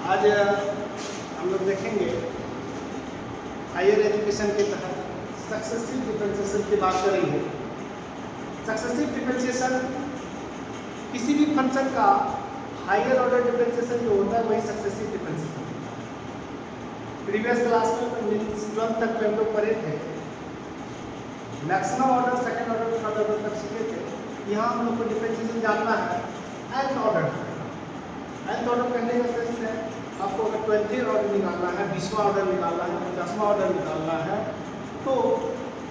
आज हम लोग देखेंगे हायर एजुकेशन के तहत सक्सेसिव डिफरेंशिएशन की बात करेंगे। सक्सेसिव डिफरेंशिएशन किसी भी फंक्शन का हायर ऑर्डर डिफरेंशिएशन जो होता है वही सक्सेसिव डिफरेंशिएशन होता है। प्रीवियस क्लास में मीन्स 12 तक में हम लोग पढ़े थे, maximum order, second order, third order तक सीखे थे। यहाँ हम लोग को डिफरेंशिएशन जानना है nth ऑर्डर। nth ऑर्डर कहने का सेंस है आपको अगर 20th ऑर्डर निकालना है, 20वां ऑर्डर निकालना है, 50वां ऑर्डर निकालना है तो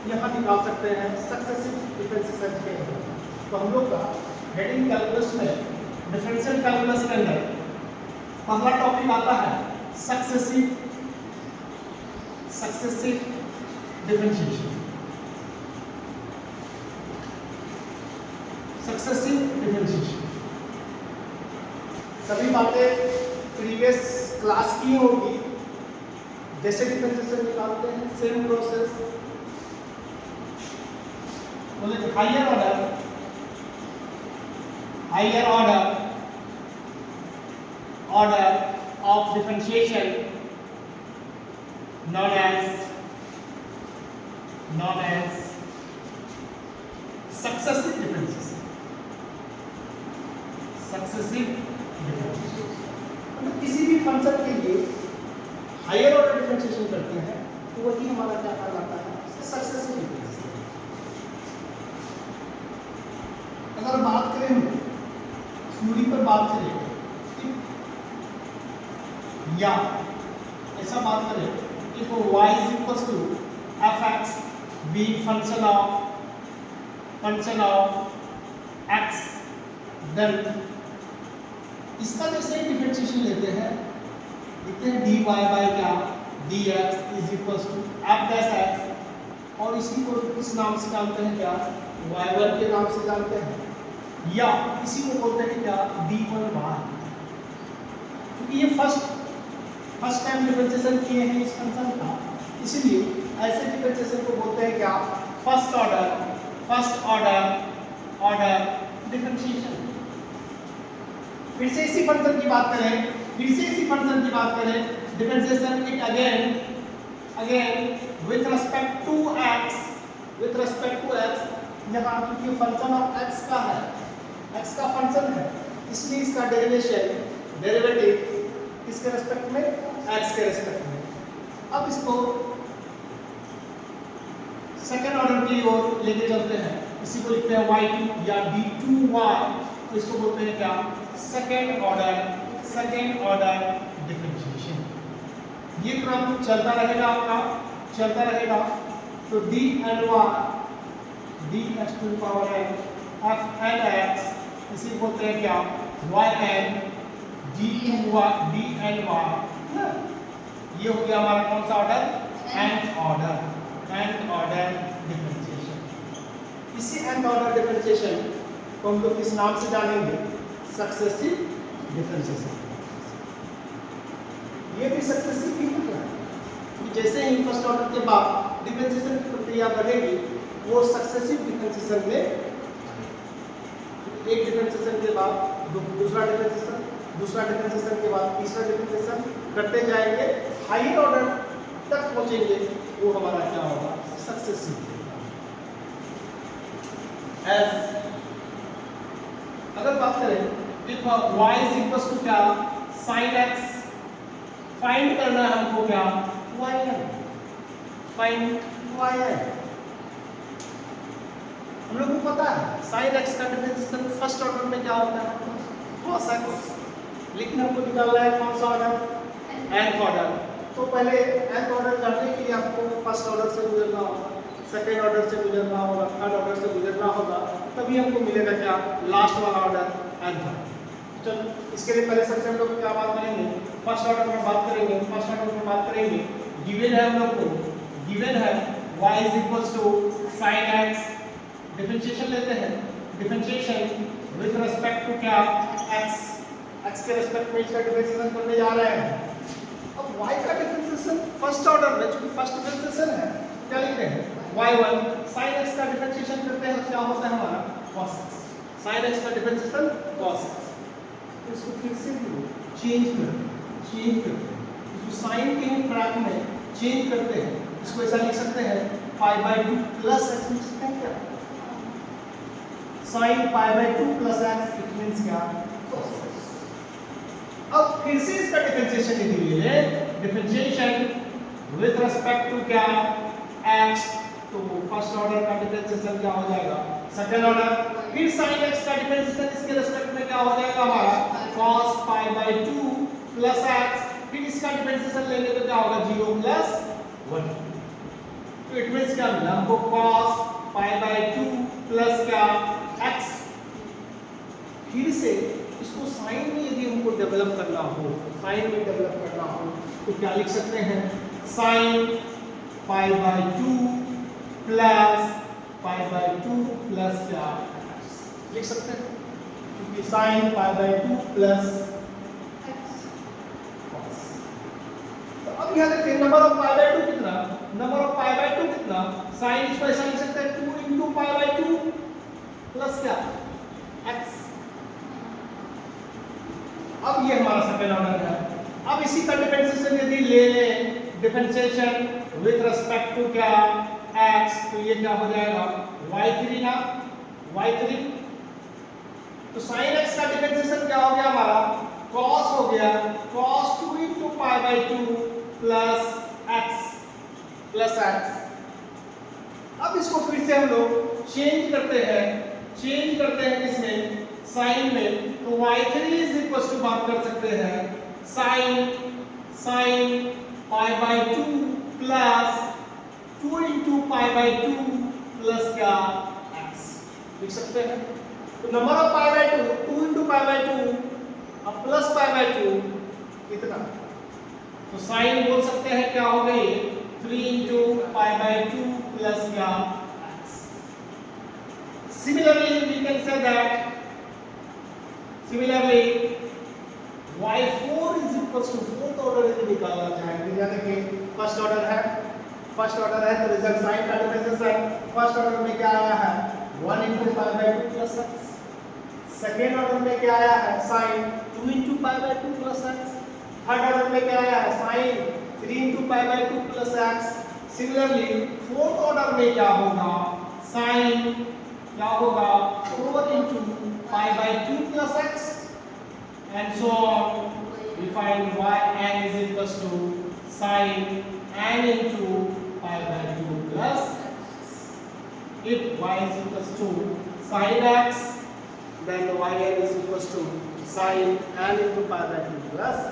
यहाँ निकाल सकते हैं सक्सेसिव डिफरेंशिएशन के। तो हम लोग का हेडिंग कैलकुलस में डिफरेंशियल कैलकुलस के अंदर पहला टॉपिक आता है सक्सेसिव डिफरेंशिएशन। सक्सेसिव डिफरेंशिएशन सभी बातें प्रीवियस क्लास की होगी। जैसे डिफरेंशिएशन निकालते हैं सेम प्रोसेस, बोले higher order of differentiation known as successive differentiation। मतलब किसी भी फंक्शन के लिए हायर ऑर्डर डिफरेंशिएशन करते हैं तो वही हमारा क्या कहलाता है, सक्सेसिव डिफरेंशिएशन। अगर बात करें थ्योरी पर बात करें या ऐसा बात करें if y is equals to fx be function of x, then इसका जैसे ही डिफरेंशिएशन लेते हैं dy बाय क्या dx is equals to f dash x, और इसी को किस नाम से जानते हैं, क्या y1 के नाम से जानते हैं, या इसी को बोलते हैं क्या d1y। क्योंकि ये फर्स्ट टाइम डिफरेंशिएशन किए हैं इस फंक्शन का, इसलिए ऐसे डिफरेंशिएशन को बोलते हैं क्या, फर्स्ट ऑर्डर डिफरेंशिएशन। फिर से इसी फंक्शन की बात करें, differentiation it again with respect to x। यहाँ क्योंकि फंक्शन ऑफ x का है, x का फंक्शन है, इसलिए इसका डेरिवेटिव किसके रेस्पेक्ट में, x के रेस्पेक्ट में। अब इसको सेकेंड ऑर्डर की ओर लेके चलते हैं, इसी को लिखते हैं y2 या d2y, तो इसको बोलते हैं क्या, सेकेंड ऑर्डर डिफरेंशिएशन। ये क्रम चलता रहेगा तो d x to the power n f n x, इसी को बोलते हैं क्या, yn d n y। ये हो गया हमारा कौन सा ऑर्डर, nth ऑर्डर डिफरेंशिएशन। इसी nth ऑर्डर डिफरेंशिएशन को हम लोग किस नाम से जानेंगे, सक्सेसिव डिफरेंशिएशन। ये भी सक्सेसिव ही है, जैसे ही फर्स्ट ऑर्डर के बाद डिफरेंशिएशन की प्रक्रिया बढ़ेगी वो सक्सेसिव डिफरेंशिएशन में, एक डिफरेंशिएशन के बाद दूसरा डिफरेंशिएशन के बाद तीसरा डिफरेंशिएशन करते जाएंगे, हायर ऑर्डर तक पहुंचेंगे, वो हमारा क्या होगा, सक्सेसिव। अगर बात करें if y is equals to क्या, sin x, फाइंड करना है हमको क्या, yn, हम लोग को पता है sin x का डिफरेंशिएशन फर्स्ट ऑर्डर में क्या होता है, cos x, लेकिन हमको निकालना है कौन सा ऑर्डर, nth ऑर्डर। तो पहले nth ऑर्डर करने के लिए आपको फर्स्ट ऑर्डर से गुजरना होगा, सेकेंड ऑर्डर से गुजरना होगा, थर्ड ऑर्डर से गुजरना होगा, तभी हमको मिलेगा क्या, लास्ट वाला ऑर्डर nth। चलो इसके लिए पहले सबसे हम लोग क्या बात करेंगे, फर्स्ट ऑर्डर में बात करेंगे। गिवन है हम लोग को, y is equals to sin x, differentiation लेते हैं, डिफरेंशिएशन विद रिस्पेक्ट टू क्या, x के रिस्पेक्ट में इसका डिफरेंशिएशन करने जा रहे हैं। अब y का डिफरेंशिएशन फर्स्ट ऑर्डर में, चूंकि फर्स्ट डिफरेंशिएशन है, क्या लिखते हैं, y1 sin x का डिफरेंशिएशन करते हैं, क्या होता है हमारा, cos x, sin x का डिफरेंशिएशन cos x। इसको फिर से चेंज कर चेंज करते हैं, इसको साइन के ट्रैक में चेंज करते हैं। इसको ऐसा लिख सकते हैं पाई बाय 2 प्लस एक्स, लिख सकते हैं क्या? Sine pi by 2 plus x, it means क्या? cos x। अब फिर से इसका डिफरेंशिएशन यदि ले लें, डिफरेंशिएशन विद रिस्पेक्ट टू क्या? x, तो फर्स्ट ऑर्डर का डिफरेंशिएशन क्या हो जाएगा? Second order. फिर sin x का डिफरेंशिएशन इसके रिस्पेक्ट में क्या हो जाएगा हमारा? cos pi by 2 plus x। फिर इसका डिफरेंशिएशन लेंगे तो क्या होगा? 0 प्लस 1। तो इट मींस क्या मिला हमको? cos पाई बाय 2 प्लस क्या? x। फिर से इसको साइन में यदि हमको डेवलप करना हो, साइन में डेवलप करना हो तो क्या लिख सकते हैं? Sine pi by 2 plus pi by 2 plus क्या? x लिख सकते हैं, क्योंकि sine pi by 2 plus x cos। तो अब यहां देखिए नंबर ऑफ पाई बाय 2 कितना? नंबर ऑफ पाई बाय 2 कितना? साइन इसको ऐसा लिख सकते हैं 2 into पाई बाय 2 प्लस क्या? x। अब ये हमारा सेकंड ऑर्डर है। अब इसी का डिफरेंशिएशन यदि ले लें, डिफरेंशिएशन विद रिस्पेक्ट टू क्या? x, तो ये क्या हो जाएगा? y3 ना, y3। तो sin x का डिफरेंशिएशन क्या हो गया हमारा? cos हो गया, cos 2 into pi by 2 plus x plus x। अब इसको फिर से हम लोग चेंज करते हैं किसमें? साइन में। तो y3 इज इक्वल टू बात कर सकते हैं sine pi by 2 plus 2 into pi by 2 plus क्या? x लिख सकते हैं। तो number of pi by 2 into pi by 2 अब प्लस पाई बाय 2 कितना? तो साइन बोल सकते हैं क्या हो गई? 3 into पाई बाय 2 प्लस क्या? x। Similarly, we can say that y4 is equals to fourth order यदि निकालना चाहेंगे, यानी कि फर्स्ट ऑर्डर है तो रिजल्ट साइन का डिफरेंशिएशन फर्स्ट ऑर्डर में क्या आया है? 1 into pi by 2 plus x। Second order में क्या आया है? Sine 2 into pi by 2 plus x। Third order में क्या आया है? Sine 3 into pi by 2 plus x। Similarly fourth order में क्या होगा? साइन क्या होगा? 4 into pi by 2 plus x, and so on. We find yn is equals to sin n into pi by 2 plus x. If y is equals to sin x, then yn is equals to sin n into pi by 2 plus x.